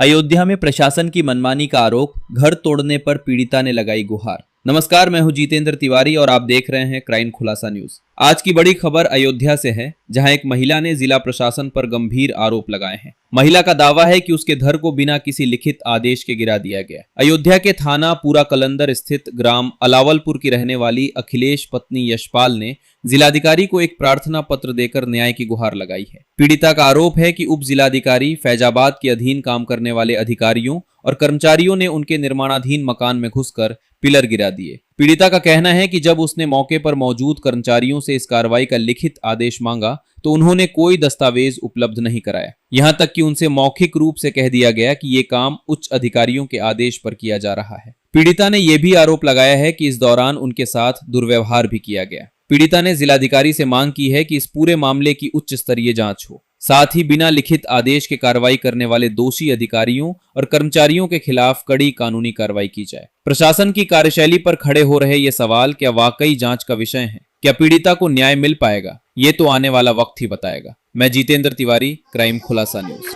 अयोध्या में प्रशासन की मनमानी का आरोप, घर तोड़ने पर पीड़िता ने लगाई गुहार। नमस्कार, मैं हूं जितेंद्र तिवारी और आप देख रहे हैं क्राइम खुलासा न्यूज। आज की बड़ी खबर अयोध्या से है, जहां एक महिला ने जिला प्रशासन पर गंभीर आरोप लगाए हैं। महिला का दावा है कि उसके घर को बिना किसी लिखित आदेश के गिरा दिया गया। अयोध्या के थाना पूरा कलंदर स्थित ग्राम अलावलपुर की रहने वाली अखिलेश पत्नी यशपाल ने जिलाधिकारी को एक प्रार्थना पत्र देकर न्याय की गुहार लगाई है। पीड़िता का आरोप है कि उप जिलाधिकारी फैजाबाद के अधीन काम करने वाले अधिकारियों और कर्मचारियों ने उनके निर्माणाधीन मकान में घुसकर पिलर गिरा दिए। पीड़िता का कहना है कि जब उसने मौके पर मौजूद कर्मचारियों से इस कार्रवाई का लिखित आदेश मांगा तो उन्होंने कोई दस्तावेज उपलब्ध नहीं कराया। यहां तक कि उनसे मौखिक रूप से कह दिया गया कि ये काम उच्च अधिकारियों के आदेश पर किया जा रहा है। पीड़िता ने यह भी आरोप लगाया है कि इस दौरान उनके साथ दुर्व्यवहार भी किया गया। पीड़िता ने जिलाधिकारी से मांग की है कि इस पूरे मामले की उच्च स्तरीय जांच हो, साथ ही बिना लिखित आदेश के कार्रवाई करने वाले दोषी अधिकारियों और कर्मचारियों के खिलाफ कड़ी कानूनी कार्रवाई की जाए। प्रशासन की कार्यशैली पर खड़े हो रहे ये सवाल क्या वाकई जांच का विषय है? क्या पीड़िता को न्याय मिल पाएगा? ये तो आने वाला वक्त ही बताएगा। मैं जितेंद्र तिवारी, क्राइम खुलासा न्यूज।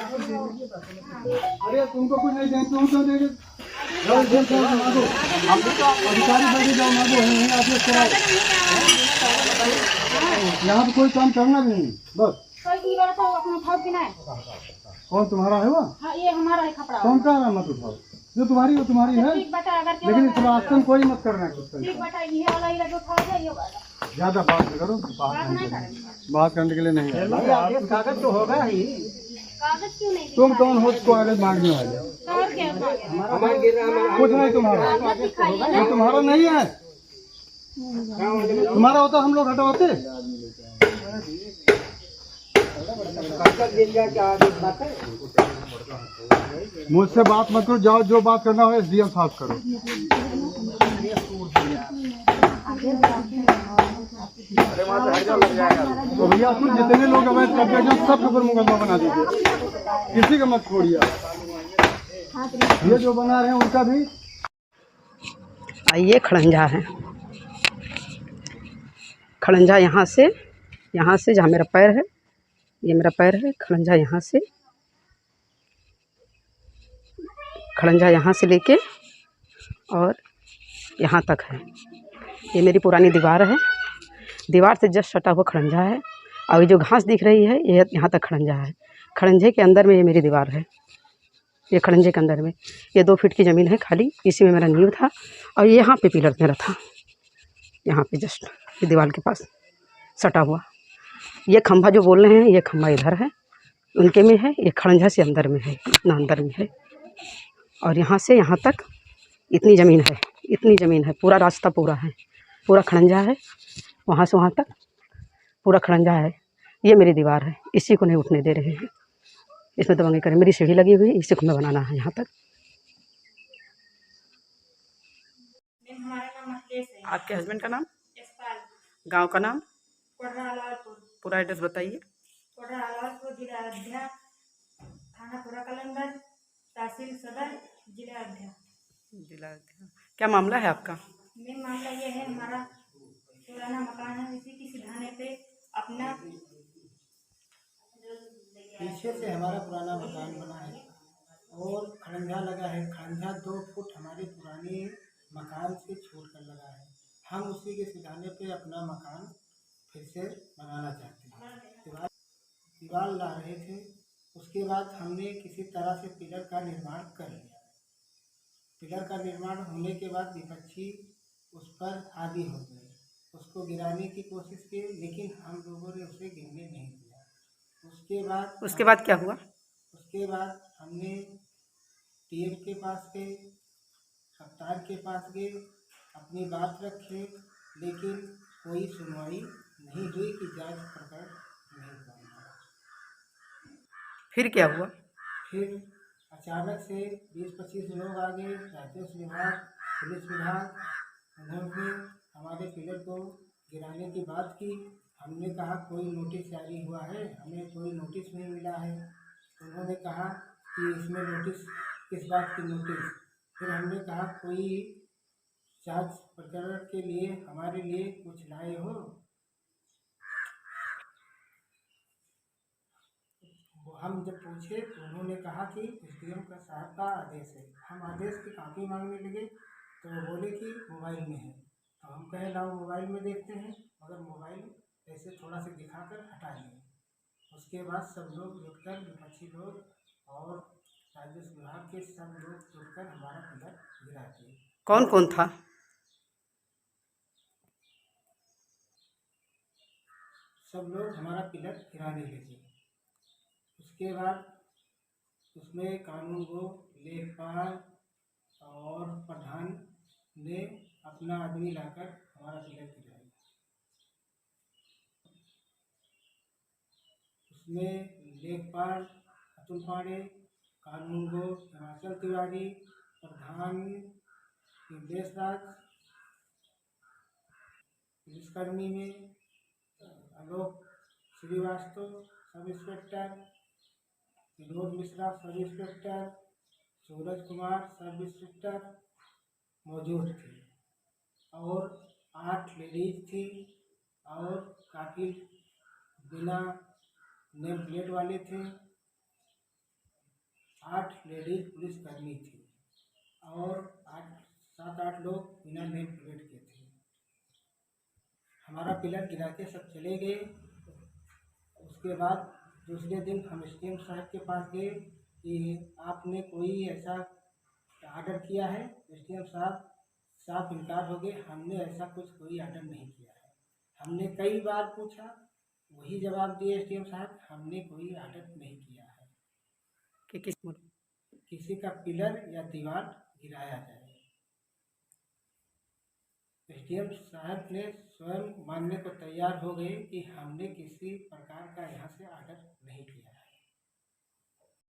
अरे तुमको कुछ नहीं देंगे, तुम तो देंगे। अधिकारी बैठे जाओ ना, वो है ऑफिस कराओ। यहाँ पे कोई काम करना भी नहीं, बस। कौन तुम्हारा है वो? हाँ, ये हमारा है कपड़ा। कौन कह रहा है मत उठाओ? जो तुम्हारी वो तुम्हारी है, लेकिन इस वास्तव कोई मत करना कुछ। ज्यादा बात न करो, बात करने के लिए नहीं है। कागज तो होगा ही। कागज क्यों नहीं? तुम कौन हो इसको आगे मांगने वाले? कुछ नहीं तुम्हारा, ये तुम्हारा नहीं है। तुम्हारा होता हम लोग हटवाते। मुझसे बात मत करो, जाओ जो बात करना हो एसडीएम साहब करो। तो भैया तुम जितने लोग अवैध कब्जा जो सबके ऊपर मुकदमा बना दीजिए, किसी का मत छोड़िए। ये जो बना रहे हैं उनका भी। ये खड़ंजा है, खड़ंजा यहाँ से जहाँ मेरा पैर है, ये मेरा पैर है। खड़ंजा यहाँ से लेके और यहाँ तक है। ये मेरी पुरानी दीवार है, दीवार से जस्ट सटा हुआ खड़ंजा है। और ये जो घास दिख रही है ये यहाँ तक खड़ंजा है। खड़ंजे के अंदर में ये मेरी दीवार है। ये खड़ंजे के अंदर में ये 2 फीट की ज़मीन है खाली, इसी में मेरा नींव था। और ये यहाँ पे पिलर मेरा था, यहाँ पे जस्ट ये दीवार के पास सटा हुआ। ये खंभा जो बोल रहे हैं, ये खंभा इधर है, उनके में है। ये खड़ंजा से अंदर में है, इतना अंदर में है। और यहाँ से यहाँ तक इतनी ज़मीन है, पूरा रास्ता पूरा है, पूरा खड़ंजा है। वहाँ से वहाँ तक पूरा खड़ंजा है। ये मेरी दीवार है, इसी को नहीं उठने दे रहे हैं। इसमें दबंगे करें, मेरी सीढ़ी लगी हुई, इसी को मैं बनाना है यहाँ तक। आपके हस्बैंड का नाम? गांव का नाम? पूरा एड्रेस बताइए। जिला अयोध्या, थाना पूरा कलंदर, तहसील सदर, जिला अयोध्या। क्या मामला है आपका? मेन मामला ये है, हमारा पुराना मकान है, इसी की सिधाने पे अपना पीछे से हमारा पुराना मकान बना है और खड़ंजा लगा है। खड़ंजा 2 फुट हमारे पुराने मकान से छोड़कर लगा है। हम उसी के सिधाने पे अपना मकान फिर से बनाना चाहते हैं। दीवार ला रहे थे, उसके बाद हमने किसी तरह से पिलर का निर्माण कर लिया। पिलर का निर्माण होने के बाद विपक्षी उस पर हावी हो गए, उसको गिराने की कोशिश की, लेकिन हम लोगों ने उसे गिरने नहीं दिया। उसके बाद क्या हुआ? उसके बाद हमने टीएम के पास गए, कप्तान के पास गए, अपनी बात रखे, लेकिन कोई सुनवाई नहीं हुई कि जांच प्रकरण नहीं हुआ। फिर क्या हुआ? फिर अचानक से 20-25 लोग आ गए, राजस्व विभाग, पुलिस विभाग। उन्होंने हमारे पिलर को गिराने की बात की। हमने कहा कोई नोटिस जारी हुआ है? हमें कोई नोटिस नहीं मिला है। उन्होंने कहा कि इसमें नोटिस, किस बात की नोटिस? फिर हमने कहा कोई जांच प्रकरण के लिए हमारे लिए कुछ लाए हो? हम जब पूछे तो उन्होंने कहा कि एसडीएम का साहब का आदेश है। हम आदेश की कापी मांगने लगे तो वो बोले कि मोबाइल में है। तो हम कहे लाओ मोबाइल में देखते हैं, मगर मोबाइल ऐसे थोड़ा सा दिखाकर हटा लिए। उसके बाद सब लोग जुटकर, विपक्षी लोग और राजस्व विभाग के सब लोग जुटकर हमारा पिलर गिरा दिए। कौन कौन था? सब लोग हमारा पिलर गिराने लगे। उसके बाद उसमें कानून गो, लेखपाल और प्रधान ने अपना आदमी लाकर हमारा पिलर गिराया। उसमें लेखपाल अतुल पांडे, कानून गो हिमाचल तिवारी, प्रधान निर्देश राज, पुलिसकर्मी में आलोक Srivastava sub inspector, Vinod Mishra sub inspector, Suraj Kumar sub inspector मौजूद थे और 8 लेडीज थी और काफ़ी बिना नेम प्लेट वाले थे। 8 लेडीज पुलिसकर्मी थी और 7-8 लोग बिना नेम प्लेट के थे। हमारा पिलर गिरा के सब चले गए। उसके बाद दूसरे दिन हम एसडीएम साहब के पास गए कि आपने कोई ऐसा आर्डर किया है? एसडीएम साहब साफ इनकार हो गए, हमने ऐसा कुछ कोई आर्डर नहीं किया है। हमने कई बार पूछा, वही जवाब दिए एसडीएम साहब, हमने कोई आर्डर नहीं किया है कि किसी का पिलर या दीवार गिराया जाए। एसडीएम साहब ने स्वयं मानने को तैयार हो गए कि हमने किसी प्रकार का यहाँ से आर्डर नहीं किया है।